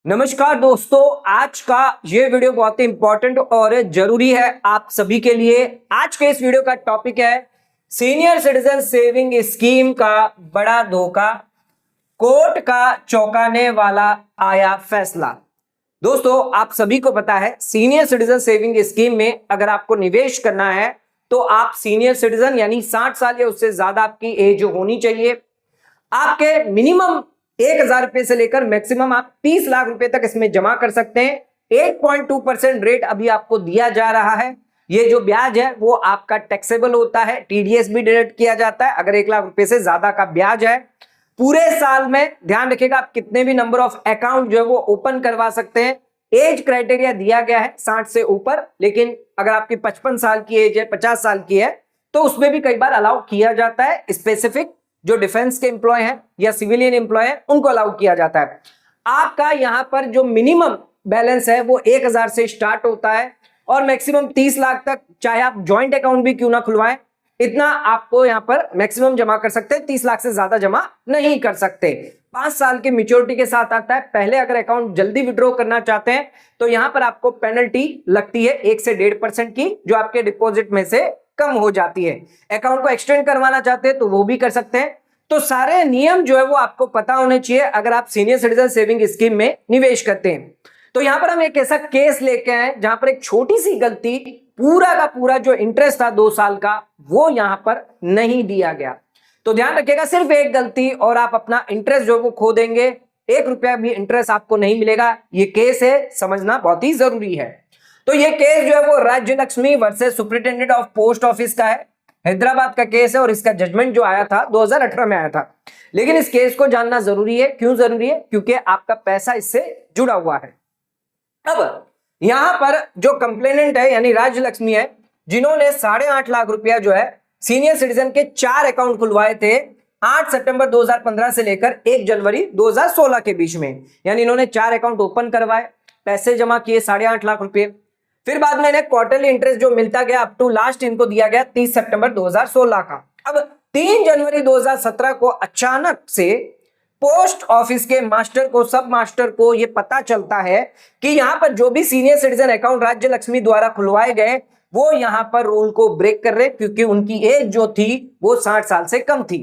नमस्कार दोस्तों, आज का ये वीडियो बहुत ही इंपॉर्टेंट और जरूरी है आप सभी के लिए। आज के इस वीडियो का टॉपिक है सीनियर सिटीजन सेविंग स्कीम का बड़ा धोखा, कोर्ट का चौंकाने वाला आया फैसला। दोस्तों, आप सभी को पता है सीनियर सिटीजन सेविंग स्कीम में अगर आपको निवेश करना है तो आप सीनियर सिटीजन यानी 60 साल या उससे ज्यादा आपकी एज होनी चाहिए। आपके मिनिमम 1,000 रुपए से लेकर मैक्सिमम आप 30 लाख रुपए तक इसमें जमा कर सकते हैं। 8.2% रेट अभी आपको दिया जा रहा है। ये जो ब्याज है वो आपका टैक्सेबल होता है, टीडीएस भी डिडक्ट किया जाता है अगर 1 लाख रुपए से ज्यादा का ब्याज है। पूरे साल में ध्यान रखिएगा आप कितने भी नंबर ऑफ अकाउंट जो है वो ओपन करवा सकते हैं। एज क्राइटेरिया दिया गया है 60 से ऊपर, लेकिन अगर आपकी 55 साल की एज है, 50 साल की है तो उसमें भी कई बार अलाउ किया जाता है। स्पेसिफिक जो डिफेंस के एम्प्लॉय हैं या सिविलियन एम्प्लॉय हैं उनको अलाउ किया जाता है। आपका यहां पर जो मिनिमम बैलेंस है वो 1,000 से स्टार्ट होता है और मैक्सिमम 30 लाख तक, चाहे आप ज्वाइंट अकाउंट भी क्यों ना खुलवाएं, इतना आपको यहां पर मैक्सिमम जमा कर सकते हैं। 30 लाख से ज्यादा जमा नहीं कर सकते। 5 साल की मैच्योरिटी के साथ आता है। पहले अगर अकाउंट जल्दी विड्रॉ करना चाहते हैं तो यहां पर आपको पेनल्टी लगती है 1 से 1.5% की, जो आपके डिपॉजिट में से कम हो जाती है। अकाउंट को एक्सटेंड करवाना चाहते हैं तो वो भी कर सकते हैं। तो सारे नियम जो है वो आपको पता होने चाहिए अगर आप सीनियर सिटीजन सेविंग स्कीम में निवेश करते हैं। तो यहां पर हम एक ऐसा केस लेके आए जहां पर एक छोटी सी गलती, पूरा का पूरा जो इंटरेस्ट था 2 साल का वो यहां पर नहीं दिया गया। तो ध्यान रखिएगा, सिर्फ एक गलती और आप अपना इंटरेस्ट जो वो खो देंगे। 1 रुपया भी इंटरेस्ट आपको नहीं मिलेगा। ये केस है, समझना बहुत ही जरूरी है। तो ये केस जो है वो राज्य Lakshmi versus superintendent of post office का है। हैदराबाद का केस है और इसका जजमेंट जो आया था 2018 में आया था। लेकिन इस केस को जानना जरूरी है। क्यों जरूरी है? क्योंकि आपका पैसा इससे जुड़ा हुआ है। अब यहां पर जो कंप्लेनेंट है यानी राज्य लक्ष्मी है, जिन्होंने 8.5 लाख रुपया जो है सीनियर सिटीजन के 4 अकाउंट खुलवाए थे 8 सितंबर 2015 से लेकर 1 जनवरी 2016 के बीच में। यानी इन्होंने 4 अकाउंट ओपन करवाए, पैसे जमा किए 8.5 लाख रुपए। फिर बाद में इन्हें क्वार्टरली इंटरेस्ट जो मिलता गया अप टू लास्ट इनको दिया गया 30 सितंबर 2016 का। अब 3 जनवरी 2017 को अचानक से पोस्ट ऑफिस के मास्टर को, सब मास्टर को यह पता चलता है कि यहां पर जो भी सीनियर सिटीजन अकाउंट राज्य लक्ष्मी द्वारा खुलवाए गए वो यहां पर रूल को ब्रेक कर रहे, क्योंकि उनकी एज जो थी वो 60 साल से कम थी।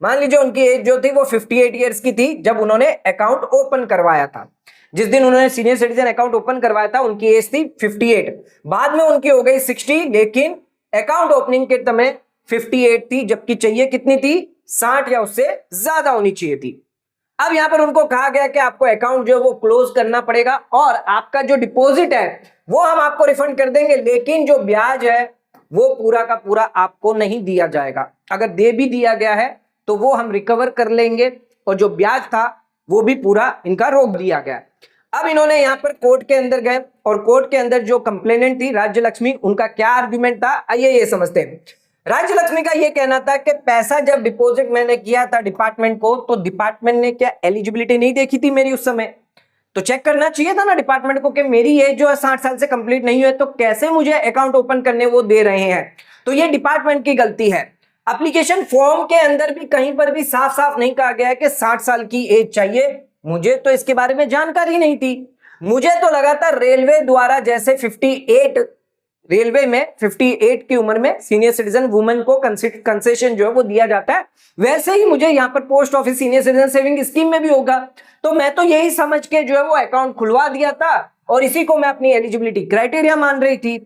मान लीजिए उनकी एज जो थी वो 58 ईयर्स की थी जब उन्होंने अकाउंट ओपन करवाया था। जिस दिन उन्होंने सीनियर सिटीजन अकाउंट ओपन करवाया था उनकी एज थी 58, बाद में उनकी हो गई 60, लेकिन अकाउंट ओपनिंग के समय 58 थी, जबकि चाहिए कितनी थी? 60 या उससे ज्यादा होनी चाहिए थी। अब यहां पर उनको कहा गया कि आपको अकाउंट जो है वो क्लोज करना पड़ेगा और आपका जो डिपॉजिट है वो हम आपको रिफंड कर देंगे, लेकिन जो ब्याज है वो पूरा का पूरा आपको नहीं दिया जाएगा। अगर दे भी दिया गया है तो वो हम रिकवर कर लेंगे और जो ब्याज था वो भी पूरा इनका रोक दिया गया। अब इन्होंने यहां पर कोर्ट के अंदर गए और कोर्ट के अंदर जो कंप्लेनेंट थी राज्य लक्ष्मी, उनका क्या आर्गुमेंट था आइए ये समझते हैं। राज्य लक्ष्मी का ये कहना था कि पैसा जब डिपॉजिट मैंने किया था डिपार्टमेंट को तो डिपार्टमेंट ने क्या एलिजिबिलिटी नहीं देखी थी मेरी उस समय? तो चेक करना चाहिए था ना डिपार्टमेंट को कि मेरी एज जो है 60 साल से कंप्लीट नहीं हुई है तो कैसे मुझे अकाउंट ओपन करने वो दे रहे हैं। तो ये डिपार्टमेंट की गलती है। एप्लीकेशन फॉर्म के अंदर भी कहीं पर भी साफ साफ नहीं कहा गया है कि 60 साल की एज चाहिए। मुझे तो इसके बारे में जानकारी नहीं थी। मुझे तो लगा था रेलवे द्वारा जैसे 58 रेलवे में 58 की उम्र में सीनियर सिटीजन वुमेन को कंसेशन जो है वो दिया जाता है, वैसे ही मुझे यहाँ पर post office senior citizen saving scheme में भी होगा। तो मैं तो यही समझ के जो है वो अकाउंट खुलवा दिया था और इसी को मैं अपनी एलिजिबिलिटी क्राइटेरिया मान रही थी।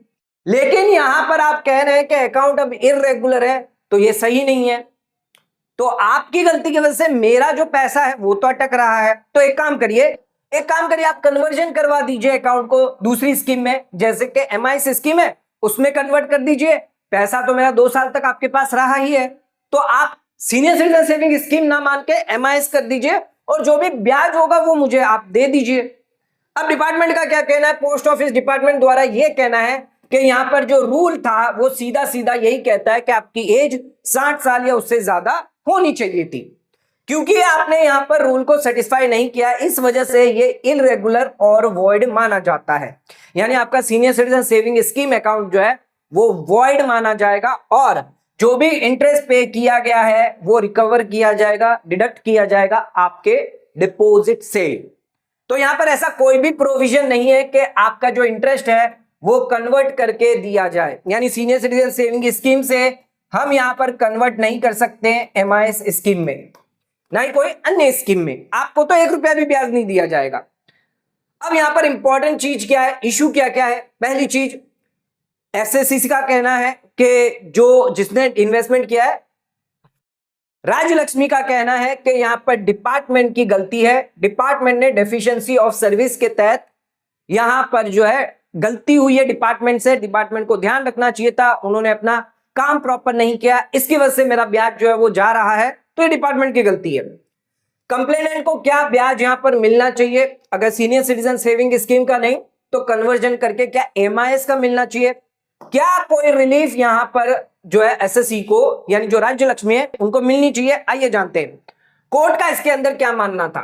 लेकिन यहां पर आप कह रहे हैं कि अकाउंट अब इररेगुलर है, तो ये सही नहीं है। तो आपकी गलती की वजह से मेरा जो पैसा है वो तो अटक रहा है। तो एक काम करिए आप कन्वर्जन करवा दीजिए अकाउंट को दूसरी स्कीम में, जैसे कि एमआईएस स्कीम है उसमें कन्वर्ट कर दीजिए। पैसा तो मेरा 2 साल तक आपके पास रहा ही है, तो आप सीनियर सिटीजन सेविंग स्कीम ना मान के एमआईएस कर दीजिए और जो भी ब्याज होगा वो मुझे आप दे दीजिए। अब डिपार्टमेंट का क्या कहना है? पोस्ट ऑफिस डिपार्टमेंट द्वारा यह कहना है कि यहां पर जो रूल था वो सीधा सीधा यही कहता है कि आपकी एज 60 साल या उससे ज्यादा होनी चाहिए थी। क्योंकि आपने यहां पर रूल को सेटिस्फाई नहीं किया, इस वजह से ये इररेगुलर और वॉइड माना जाता है। यानी आपका senior citizen saving scheme account जो है वो वॉइड माना जाएगा और जो भी इंटरेस्ट पे किया गया है वो रिकवर किया जाएगा, डिडक्ट किया जाएगा आपके डिपॉजिट से। तो यहां पर ऐसा कोई भी प्रोविजन नहीं है कि आपका जो इंटरेस्ट है वो कन्वर्ट करके दिया जाए, यानी सीनियर सिटीजन सेविंग स्कीम से हम यहां पर कन्वर्ट नहीं कर सकते एमआईएस स्कीम में, ना ही कोई अन्य स्कीम में। आपको तो 1 रुपया भी ब्याज नहीं दिया जाएगा। अब यहां पर इंपॉर्टेंट चीज क्या है, इशू क्या क्या है। पहली चीज, एसएससी का कहना है कि जो जिसने इन्वेस्टमेंट किया है, राज्य लक्ष्मी का कहना है कि यहां पर डिपार्टमेंट की गलती है, डिपार्टमेंट ने डेफिशिएंसी ऑफ सर्विस के तहत यहां पर जो है गलती हुई है डिपार्टमेंट से, डिपार्टमेंट को ध्यान रखना चाहिए था, उन्होंने अपना काम प्रॉपर नहीं किया, इसकी वजह से मेरा ब्याज जो है वो जा रहा है, तो ये डिपार्टमेंट की गलती है। कंप्लेनेंट को क्या ब्याज यहां पर मिलना चाहिए, अगर सीनियर सिटीजन सेविंग स्कीम का नहीं तो कन्वर्जन करके क्या एमआईएस का मिलना चाहिए, क्या कोई रिलीफ यहां पर जो है एसएससी को यानी जो राज्य लक्ष्मी है उनको मिलनी चाहिए। आइए जानते हैं कोर्ट का इसके अंदर क्या मानना था।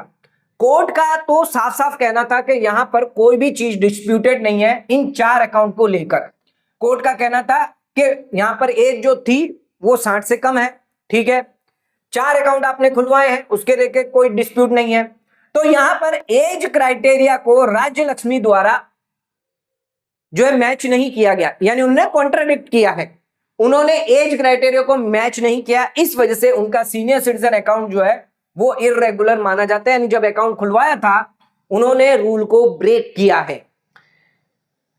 कोर्ट का तो साफ साफ कहना था कि यहां पर कोई भी चीज डिस्प्यूटेड नहीं है इन 4 अकाउंट को लेकर। कोर्ट का कहना था कि यहां पर एज जो थी वो 60 से कम है, ठीक है, 4 अकाउंट आपने खुलवाए हैं, उसके लेके कोई डिस्प्यूट नहीं है। तो यहां पर एज क्राइटेरिया को राज्य लक्ष्मी द्वारा जो है मैच नहीं किया गया, यानी उन्होंने कॉन्ट्राडिक्ट किया है, उन्होंने एज क्राइटेरिया को मैच नहीं किया, इस वजह से उनका सीनियर सिटीजन अकाउंट जो है वो इर्रेगुलर माना जाता है, यानी जब अकाउंट खुलवाया था उन्होंने रूल को ब्रेक किया है।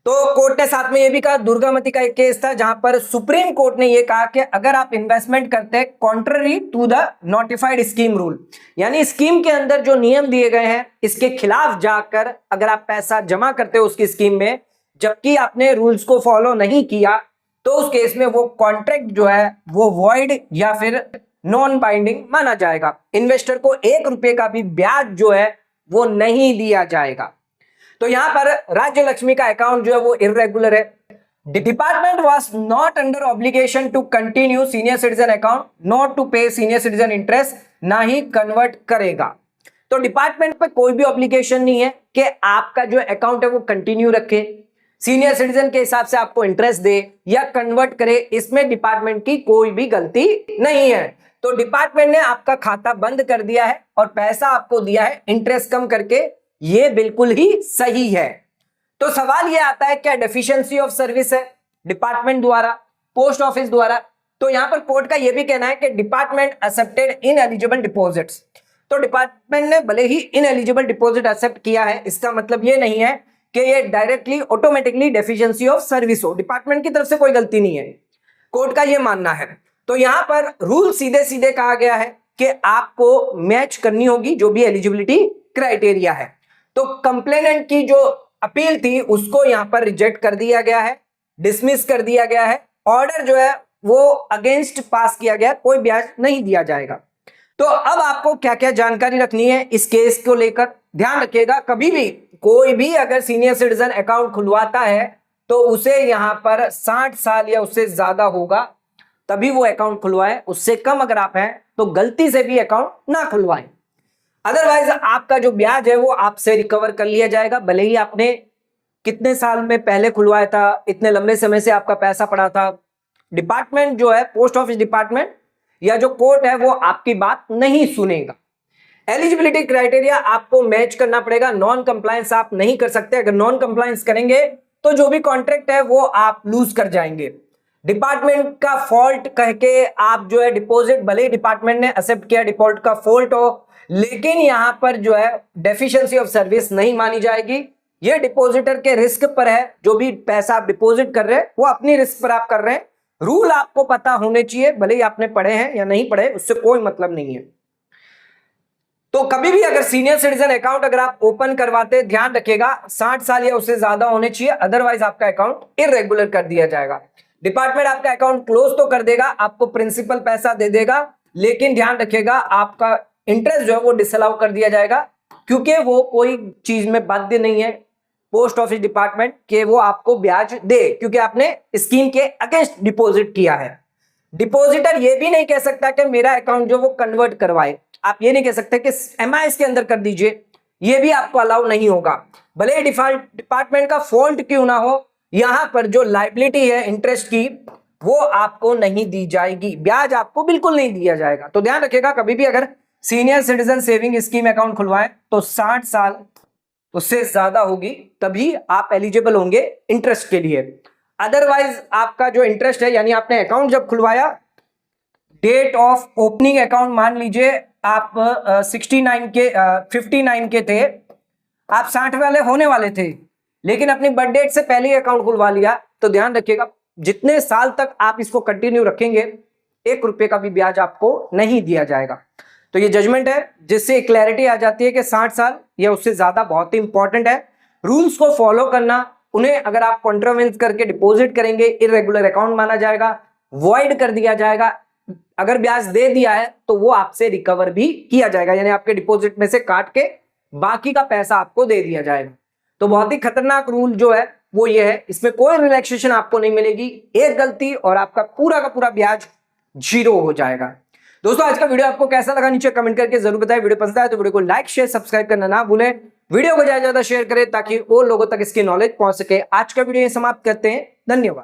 तो कोर्ट ने साथ में यह भी कहा, दुर्गामती का एक केस था जहां पर सुप्रीम कोर्ट ने यह कहा कि अगर आप इन्वेस्टमेंट करते हैं contrary to the notified scheme rule, यानी स्कीम के अंदर जो नियम दिए गए हैं इसके खिलाफ जाकर अगर आप पैसा जमा करते हो उसकी स्कीम में, जबकि आपने रूल्स को फॉलो नहीं किया, तो उस केस में वो कॉन्ट्रैक्ट जो है वो वॉइड या फिर नॉन बाइंडिंग माना जाएगा। इन्वेस्टर को 1 रुपए का भी ब्याज जो है वो नहीं दिया जाएगा। तो यहां पर राज्य लक्ष्मी का अकाउंट जो है वो इर्रेगुलर है। Department was not under obligation to continue senior citizen account, not to pay senior citizen interest, ना ही कन्वर्ट करेगा। तो डिपार्टमेंट पे कोई भी ऑब्लिगेशन नहीं है कि आपका जो अकाउंट है वो कंटिन्यू रखे, सीनियर सिटीजन के हिसाब से आपको इंटरेस्ट दे या कन्वर्ट करे, इसमें डिपार्टमेंट की कोई भी गलती नहीं है। तो डिपार्टमेंट ने आपका खाता बंद कर दिया है और पैसा आपको दिया है इंटरेस्ट कम करके, ये बिल्कुल ही सही है। तो सवाल ये आता है क्या डेफिशिएंसी ऑफ सर्विस है डिपार्टमेंट द्वारा, पोस्ट ऑफिस द्वारा। तो यहां पर कोर्ट का यह भी कहना है कि डिपार्टमेंट एक्सेप्टेड इनएलिजिबल डिपॉजिट्स। तो डिपार्टमेंट ने भले ही इनएलिजिबल डिपॉजिट एक्सेप्ट किया है, इसका मतलब ये नहीं है कि ये directly automatically deficiency of service हो, डिपार्टमेंट की तरफ से कोई गलती नहीं है, कोर्ट का ये मानना है। तो यहां पर रूल सीधे सीधे कहा गया है कि आपको मैच करनी होगी जो भी एलिजिबिलिटी क्राइटेरिया है। तो कंप्लेनेंट की जो अपील थी उसको यहां पर रिजेक्ट कर दिया गया है, डिसमिस कर दिया गया है, ऑर्डर जो है वो अगेंस्ट पास किया गया, कोई ब्याज नहीं दिया जाएगा। तो अब आपको क्या क्या जानकारी रखनी है इस केस को लेकर, ध्यान रखिएगा, कभी भी कोई भी अगर सीनियर सिटीजन अकाउंट खुलवाता है तो उसे यहां पर 60 साल या उससे ज्यादा होगा तभी वो अकाउंट खुलवाए, उससे कम अगर आप हैं तो गलती से भी अकाउंट ना खुलवाएं। अदरवाइज आपका जो ब्याज है वो आपसे रिकवर कर लिया जाएगा, भले ही आपने कितने साल में पहले खुलवाया था, इतने लंबे समय से आपका पैसा पड़ा था, डिपार्टमेंट जो है पोस्ट ऑफिस डिपार्टमेंट या जो कोर्ट है वो आपकी बात नहीं सुनेगा। एलिजिबिलिटी क्राइटेरिया आपको मैच करना पड़ेगा, नॉन कंप्लायंस आप नहीं कर सकते, अगर नॉन कंप्लायंस करेंगे तो जो भी कॉन्ट्रैक्ट है वो आप लूज कर जाएंगे। डिपार्टमेंट का फॉल्ट कह के आप जो है डिपॉजिट, भले ही डिपार्टमेंट ने एक्सेप्ट किया डिफॉल्ट का फॉल्ट हो, लेकिन यहां पर जो है डेफिशिएंसी ऑफ सर्विस नहीं मानी जाएगी, ये डिपॉजिटर के रिस्क पर है, जो भी पैसा आप डिपॉजिट कर रहे हैं वो अपनी रिस्क पर आप कर रहे हैं। रूल आपको पता होने चाहिए, भले ही आपने पढ़े हैं या नहीं पढ़े उससे कोई मतलब नहीं है। तो कभी भी अगर सीनियर सिटीजन अकाउंट अगर आप ओपन करवाते, ध्यान रखिएगा 60 साल या उससे ज्यादा होने चाहिए, अदरवाइज आपका अकाउंट इररेगुलर कर दिया जाएगा। डिपार्टमेंट आपका अकाउंट क्लोज तो कर देगा, आपको प्रिंसिपल पैसा दे देगा, लेकिन ध्यान रखिएगा आपका इंटरेस्ट जो है वो डिसअलाउ कर दिया जाएगा, क्योंकि वो कोई चीज में बाध्य नहीं है पोस्ट ऑफिस डिपार्टमेंट के वो आपको ब्याज दे, क्योंकि आपने स्कीम के अगेंस्ट डिपॉजिट किया है। डिपॉजिटर ये भी नहीं कह सकता कि मेरा अकाउंट जो वो कन्वर्ट करवाए, आप ये नहीं कह सकते कि एमआईएस के अंदर कर दीजिए, ये भी आपको अलाउ नहीं होगा, भले ही डिपार्टमेंट का फॉल्ट क्यों ना हो। यहां पर जो लायबिलिटी है इंटरेस्ट की वो आपको नहीं दी जाएगी, ब्याज आपको बिल्कुल नहीं दिया जाएगा। तो ध्यान रखिएगा कभी भी अगर senior citizen saving scheme account खुलवाएं तो 60 साल उससे ज्यादा होगी तभी आप एलिजिबल होंगे इंटरेस्ट के लिए। अदरवाइज आपका जो इंटरेस्ट है, यानी आपने अकाउंट जब खुलवाया, डेट ऑफ ओपनिंग अकाउंट मान लीजिए आप 59 के थे, आप 60 वाले होने वाले थे, लेकिन अपनी बर्थ डेट से पहले ही अकाउंट खुलवा लिया, तो ध्यान रखिएगा जितने साल तक आप इसको कंटिन्यू रखेंगे 1 रुपए का भी ब्याज आपको नहीं दिया जाएगा। तो ये जजमेंट है जिससे क्लैरिटी आ जाती है कि 60 साल या उससे ज्यादा बहुत ही इंपॉर्टेंट है। रूल्स को फॉलो करना, उन्हें अगर आप कॉन्ट्रावेंस करके डिपॉजिट करेंगे इरेगुलर अकाउंट माना जाएगा, वॉइड कर दिया जाएगा। अगर ब्याज दे दिया है तो वो आपसे रिकवर भी किया जाएगा, यानी आपके डिपॉजिट में से काट के बाकी का पैसा आपको दे दिया जाएगा। तो बहुत ही खतरनाक रूल जो है वो ये है, इसमें कोई रिलैक्सेशन आपको नहीं मिलेगी। एक गलती और आपका पूरा का पूरा ब्याज 0 हो जाएगा। दोस्तों आज का वीडियो आपको कैसा लगा नीचे कमेंट करके जरूर बताएं। वीडियो पसंद आए तो वीडियो को लाइक शेयर सब्सक्राइब करना ना भूलें। वीडियो को ज्यादा से ज्यादा शेयर करें ताकि और लोगों तक इसकी नॉलेज पहुंच सके। आज का वीडियो समाप्त करते हैं, धन्यवाद।